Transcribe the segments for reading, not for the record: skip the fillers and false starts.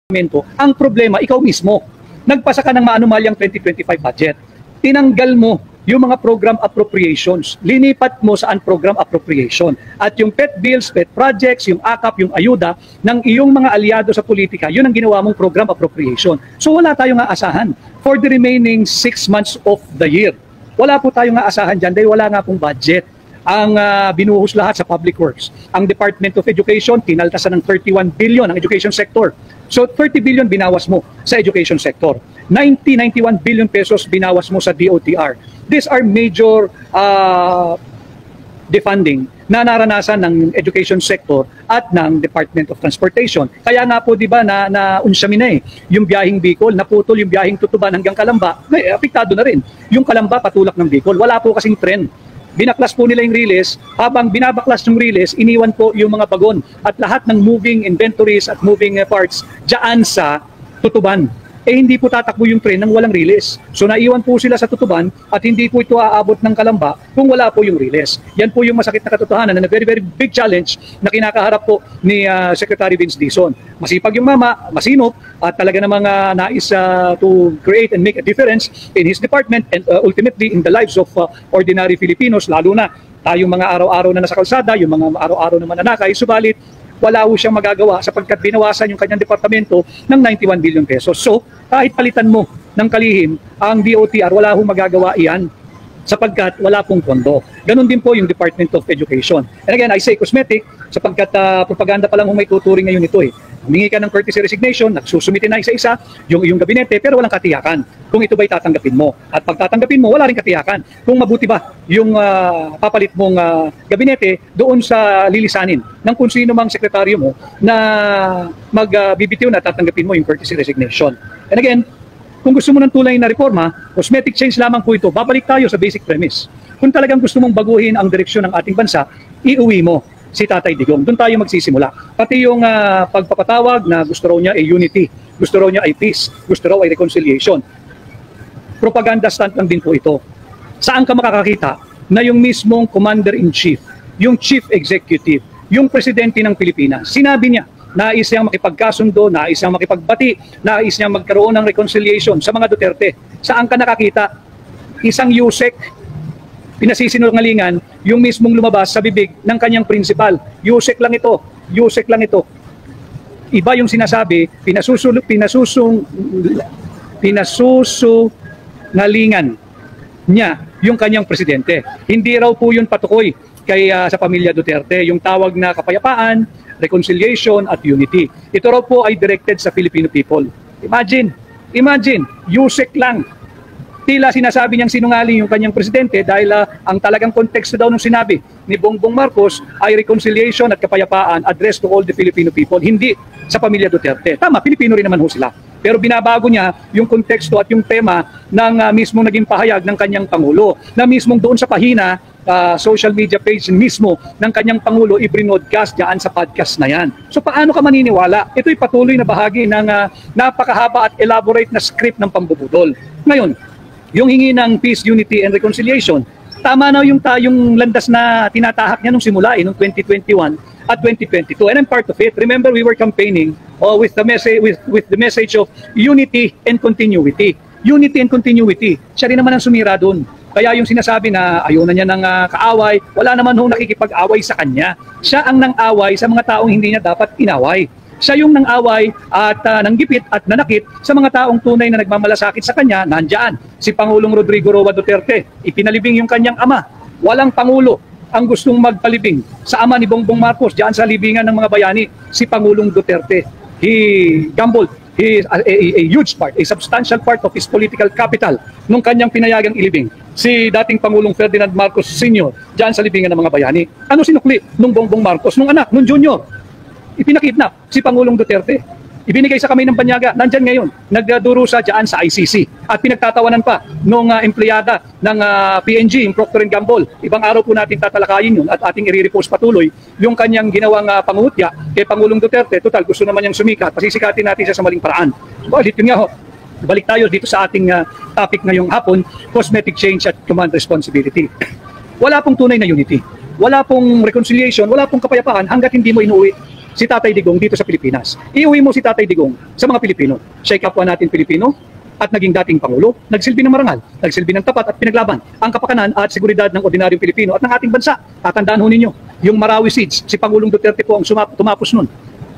Ang problema, ikaw mismo. Nagpasa ka ng maanumalyang 2025 budget. Tinanggal mo yung mga program appropriations. Linipat mo sa program appropriation. At yung pet bills, pet projects, yung AKAP, yung ayuda ng iyong mga aliado sa politika, yun ang ginawa mong program appropriation. So wala tayong aasahan for the remaining 6 months of the year. Wala po tayong aasahan dyan dahil wala nga pong budget. Ang binuhos lahat sa public works. Ang Department of Education, kinaltasan ng 31 billion ang education sector. So 30 billion binawas mo sa education sector. 91 billion pesos binawas mo sa DOTR. These are major defunding na naranasan ng education sector at ng Department of Transportation. Kaya nga po 'di ba na unsyamin na yung biyaheng Bicol, naputol yung biyaheng Tutuban hanggang Calamba, apektado na rin. Yung Calamba patulak ng Bicol. Wala po kasing tren. Binaklas po nila yung release, habang binabaklas yung release, iniwan po yung mga bagon at lahat ng moving inventories at moving parts dyan sa Tutuban. Hindi po tatakbo yung tren nang walang release. So naiwan po sila sa Tutuban at hindi po ito aabot ng Calamba kung wala po yung release. Yan po yung masakit na katotohanan na very very big challenge na kinakaharap po ni Secretary Vince Dizon. Masipag yung mama, masinop at talaga namang nais to create and make a difference in his department and ultimately in the lives of ordinary Filipinos, lalo na tayong mga araw-araw na nasa kalsada, yung mga araw-araw na mananakay, subalit wala ho siyang magagawa sapagkat binawasan yung kanyang departamento ng 91 billion pesos. So, kahit palitan mo ng kalihim ang DOTR, wala ho magagawa iyan sapagkat wala pong pondo. Ganon din po yung Department of Education. And again, I say cosmetic sapagkat propaganda pa lang may tuturing ngayon ito Humingi ka ng courtesy resignation, nagsusumite na isa-isa yung gabinete pero walang katiyakan kung ito ba'y tatanggapin mo. At pag tatanggapin mo, wala rin katiyakan kung mabuti ba yung papalit mong gabinete doon sa lilisanin ng kung sino mang sekretaryo mo na magbibitiw na tatanggapin mo yung courtesy resignation. And again, kung gusto mo ng tulay na reforma, cosmetic change lamang po ito. Babalik tayo sa basic premise. Kung talagang gusto mong baguhin ang direksyon ng ating bansa, iuwi mo si Tatay Digong. Doon tayo magsisimula. Pati yung pagpapatawag na gusto raw niya ay unity, gusto raw niya ay peace, gusto raw ay reconciliation. Propaganda stunt lang din po ito. Saan ka makakakita na yung mismong commander-in-chief, yung chief executive, yung presidente ng Pilipinas, sinabi niya, nais niyang makipagkasundo, nais niyang makipagbati, nais niyang magkaroon ng reconciliation sa mga Duterte. Saan ka nakakita? Isang Yusek, pinasisinungalingan yung mismong lumabas sa bibig ng kanyang principal. Yusek lang ito. Yusek lang ito. Iba yung sinasabi, pinasusungalingan niya yung kanyang presidente. Hindi raw po yun patukoy kay sa pamilya Duterte. Yung tawag na kapayapaan, reconciliation at unity. Ito raw po ay directed sa Filipino people. Imagine, Yusek lang. Tila sinasabi niyang sinungaling yung kanyang presidente dahil ang talagang konteksto daw nung sinabi ni Bongbong Marcos ay reconciliation at kapayapaan addressed to all the Filipino people, hindi sa pamilya Duterte. Tama, Pilipino rin naman ho sila. Pero binabago niya yung konteksto at yung tema ng mismong naging pahayag ng kanyang Pangulo na mismong doon sa pahina, social media page mismo ng kanyang Pangulo i-broadcast dyan sa podcast na yan. So paano ka maniniwala? Ito'y patuloy na bahagi ng napakahaba at elaborate na script ng pambubudol. Ngayon, yung hingi ng peace, unity, and reconciliation, tama na yung landas na tinatahak niya nung simula noong 2021 at 2022. And I'm part of it. Remember, we were campaigning with the message of unity and continuity. Unity and continuity. Siya rin naman ang sumira doon. Kaya yung sinasabi na ayaw na niya ng kaaway, wala naman hong nakikipag-away sa kanya. Siya ang nang-away sa mga taong hindi niya dapat inaway. Siya yung nang-away at nanggipit at nanakit sa mga taong tunay na nagmamalasakit sa kanya, nandyan. Si Pangulong Rodrigo Roa Duterte, ipinalibing yung kanyang ama. Walang Pangulo ang gustong magpalibing sa ama ni Bongbong Marcos diyan sa libingan ng mga bayani, si Pangulong Duterte. He gambled a huge part, a substantial part of his political capital nung kanyang pinayagang ilibing si dating Pangulong Ferdinand Marcos Sr. diyan sa libingan ng mga bayani. Ano sinukli nung Bongbong Marcos, nung anak, nung junior? Ipinakidnap si Pangulong Duterte. Ibinigay sa kamay ng banyaga, nandyan ngayon, nagdurusa dyan sa ICC. At pinagtatawanan pa nung empleyada ng PNG, yung Procter & Gamble. Ibang araw po natin tatalakayin yun at ating i-repost patuloy yung kanyang ginawang pangungutya kay Pangulong Duterte. Total, gusto naman niyang sumikat. Pasisikatin natin siya sa maling paraan. Ulit yun nga ho. Balik tayo dito sa ating topic ngayong hapon, cosmetic change at command responsibility. Wala pong tunay na unity. Wala pong reconciliation, wala pong kapayapaan hanggat hindi mo inuwi si Tatay Digong dito sa Pilipinas. Iuwi mo si Tatay Digong sa mga Pilipino. Siya'y kapwa natin Pilipino at naging dating Pangulo, nagsilbi ng marangal, nagsilbi ng tapat at pinaglaban ang kapakanan at seguridad ng ordinaryong Pilipino at ng ating bansa. Tatandaan ho ninyo, yung Marawi Siege, si Pangulong Duterte po ang tumapos nun.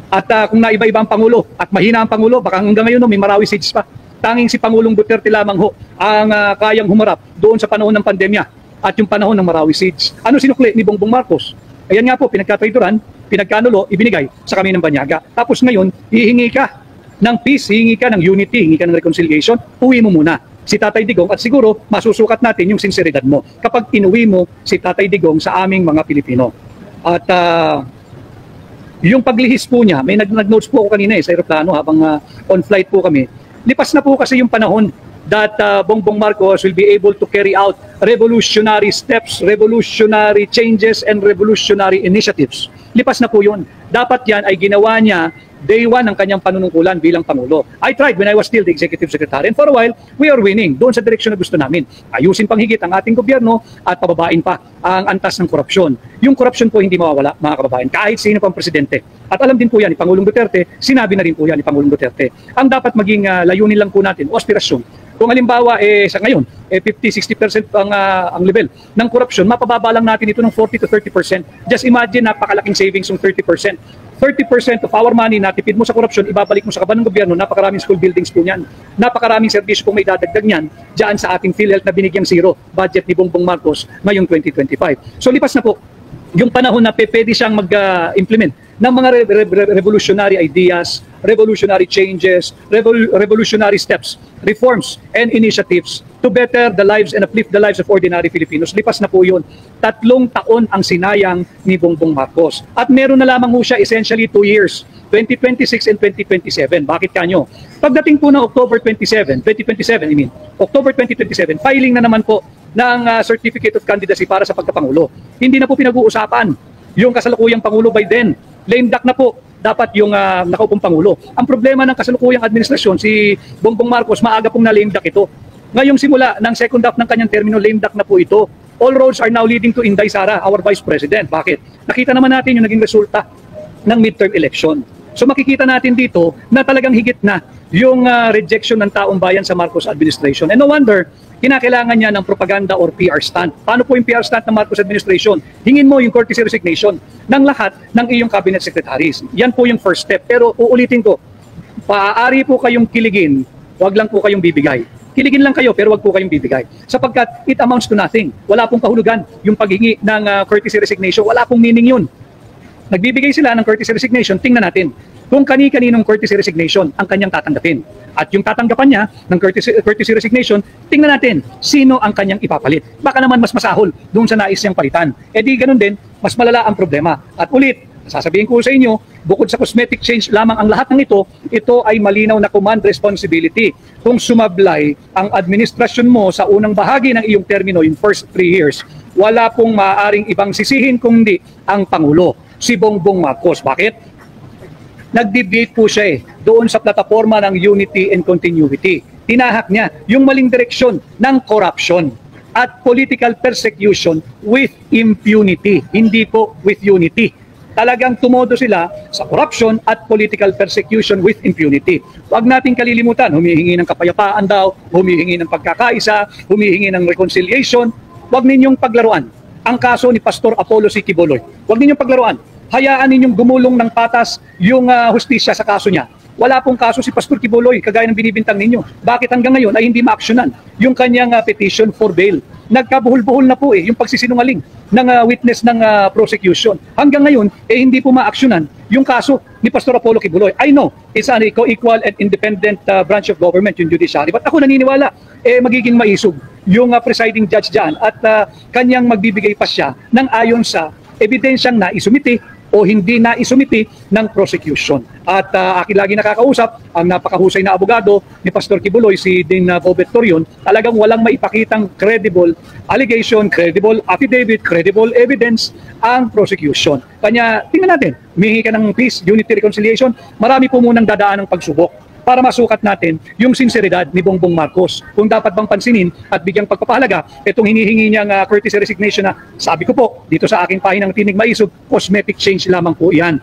At kung naiba-iba ang Pangulo at mahina ang Pangulo, baka hanggang ngayon may Marawi Siege pa. Tanging si Pangulong Duterte lamang ho ang kayang humarap doon sa panahon ng pandemya at yung panahon ng Marawi Siege. Ano sinukli ni Bongbong Marcos? Ayan nga po, pinagkatraidoran, pinagkanulo, ibinigay sa kami ng Banyaga. Tapos ngayon, hihingi ka ng peace, hihingi ka ng unity, hihingi ka ng reconciliation, uwi mo muna si Tatay Digong at siguro masusukat natin yung sinseridad mo kapag inuwi mo si Tatay Digong sa aming mga Pilipino. At yung paglihis po niya, may nag-notes po ako kanina sa aeroplano habang on flight po kami. Lipas na po kasi yung panahon that Bongbong Marcos will be able to carry out revolutionary steps, revolutionary changes, and revolutionary initiatives. Lipas na po yun. Dapat yan ay ginawa niya day one ng kanyang panunungkulan bilang Pangulo. I tried when I was still the Executive Secretary, and for a while, we are winning doon sa direksyon na gusto namin. Ayusin pang higit ang ating gobyerno at pababain pa ang antas ng korupsyon. Yung korupsyon po hindi mawawala, mga kababayan, kahit sino pang presidente. At alam din po yan ni Pangulong Duterte, sinabi na rin po yan ni Pangulong Duterte. Ang dapat maging layunin lang po natin, o aspirasyon, kung halimbawa sa ngayon 50-60% ang level ng korupsyon, mapababa lang natin ito ng 40 to 30%. Just imagine napakalaking savings ng 30%. 30% of our money na tipid mo sa korupsyon, ibabalik mo sa kaban ng gobyerno. Napakaraming school buildings po niyan. Napakaraming serbisyo kung may dadagdag niyan diyan sa ating PhilHealth na binigyang zero budget ni Bongbong Marcos ngayong 2025. So lipas na po yung panahon na pwede siyang mag-implement ng mga revolutionary ideas, revolutionary changes, revolutionary steps, reforms, and initiatives to better the lives and uplift the lives of ordinary Filipinos. Lipas na po yun. 3 taon ang sinayang ni Bongbong Marcos. At meron na lamang po siya essentially 2 years, 2026 and 2027. Bakit kanyo? Pagdating po ng October 2027, October 2027, filing na naman po ng Certificate of Candidacy para sa pagkapangulo. Hindi na po pinag-uusapan yung kasalukuyang Pangulo by then. Lame duck na po dapat yung nakaupong Pangulo. Ang problema ng kasalukuyang administrasyon, si Bongbong Marcos, maaga pong na-lame duck ito. Ngayong simula ng second half ng kanyang termino, lame duck na po ito. All roads are now leading to Inday Sara, our Vice President. Bakit? Nakita naman natin yung naging resulta ng midterm election. So makikita natin dito na talagang higit na yung rejection ng taong bayan sa Marcos administration. And no wonder, kinakailangan niya ng propaganda or PR stunt. Paano po yung PR stunt ng Marcos administration? Hingin mo yung courtesy resignation ng lahat ng iyong cabinet secretaries. Yan po yung first step. Pero uulitin ko, maaari po kayong kiligin, wag lang po kayong bibigay. Kiligin lang kayo pero wag po kayong bibigay. Sapagkat it amounts to nothing. Wala pong kahulugan yung paghingi ng courtesy resignation. Wala pong meaning yun. Nagbibigay sila ng courtesy resignation, tingnan natin kung kani-kaninong courtesy resignation ang kanyang tatanggapin. At yung tatanggapan niya ng courtesy resignation, tingnan natin sino ang kanyang ipapalit. Baka naman mas masahol doon sa nais niyang palitan. E di ganun din, mas malala ang problema. At ulit, sasabihin ko sa inyo, bukod sa cosmetic change lamang ang lahat ng ito ay malinaw na command responsibility. Kung sumablay ang administrasyon mo sa unang bahagi ng iyong termino, yung first 3 years, wala pong maaaring ibang sisihin kundi ang Pangulo, si Bongbong Marcos. Bakit? Nag-deviate po siya doon sa plataforma ng unity and continuity. Tinahak niya yung maling direksyon ng corruption at political persecution with impunity, hindi po with unity. Talagang tumodo sila sa corruption at political persecution with impunity. Huwag nating kalilimutan, humihingi ng kapayapaan daw, humihingi ng pagkakaisa, humihingi ng reconciliation. Huwag ninyong paglaruan ang kaso ni Pastor Apollo C. Quiboloy. Huwag ninyong paglaruan. Hayaan ninyong gumulong ng patas yung hustisya sa kaso niya. Wala pong kaso si Pastor Quiboloy kagaya ng binibintang ninyo. Bakit hanggang ngayon ay hindi ma-actionan yung kanyang petition for bail? Nagkabuhol-buhol na po yung pagsisinungaling ng witness ng prosecution. Hanggang ngayon hindi po ma-actionan yung kaso ni Pastor Apollo Quiboloy. I know it's an equal and independent branch of government, yung judiciary. But ako naniniwala magiging maisog yung presiding judge dyan at kanyang magbibigay pa siya ng ayon sa ebidensyang naisumiti o hindi na isumiti ng prosecution. At akin lagi nakakausap, ang napakahusay na abogado ni Pastor Quiboloy, si Dean Bobet Torion, talagang walang maipakitang credible allegation, credible affidavit, credible evidence ang prosecution. Kanya, tingnan natin, humihingi ka ng peace, unity, reconciliation, marami po munang dadaan ng pagsubok para masukat natin yung sinseridad ni Bongbong Marcos. Kung dapat bang pansinin at bigyang pagpapahalaga, itong hinihingi niyang courtesy resignation na, sabi ko po, dito sa aking pahinang tinig maisog, cosmetic change lamang po yan.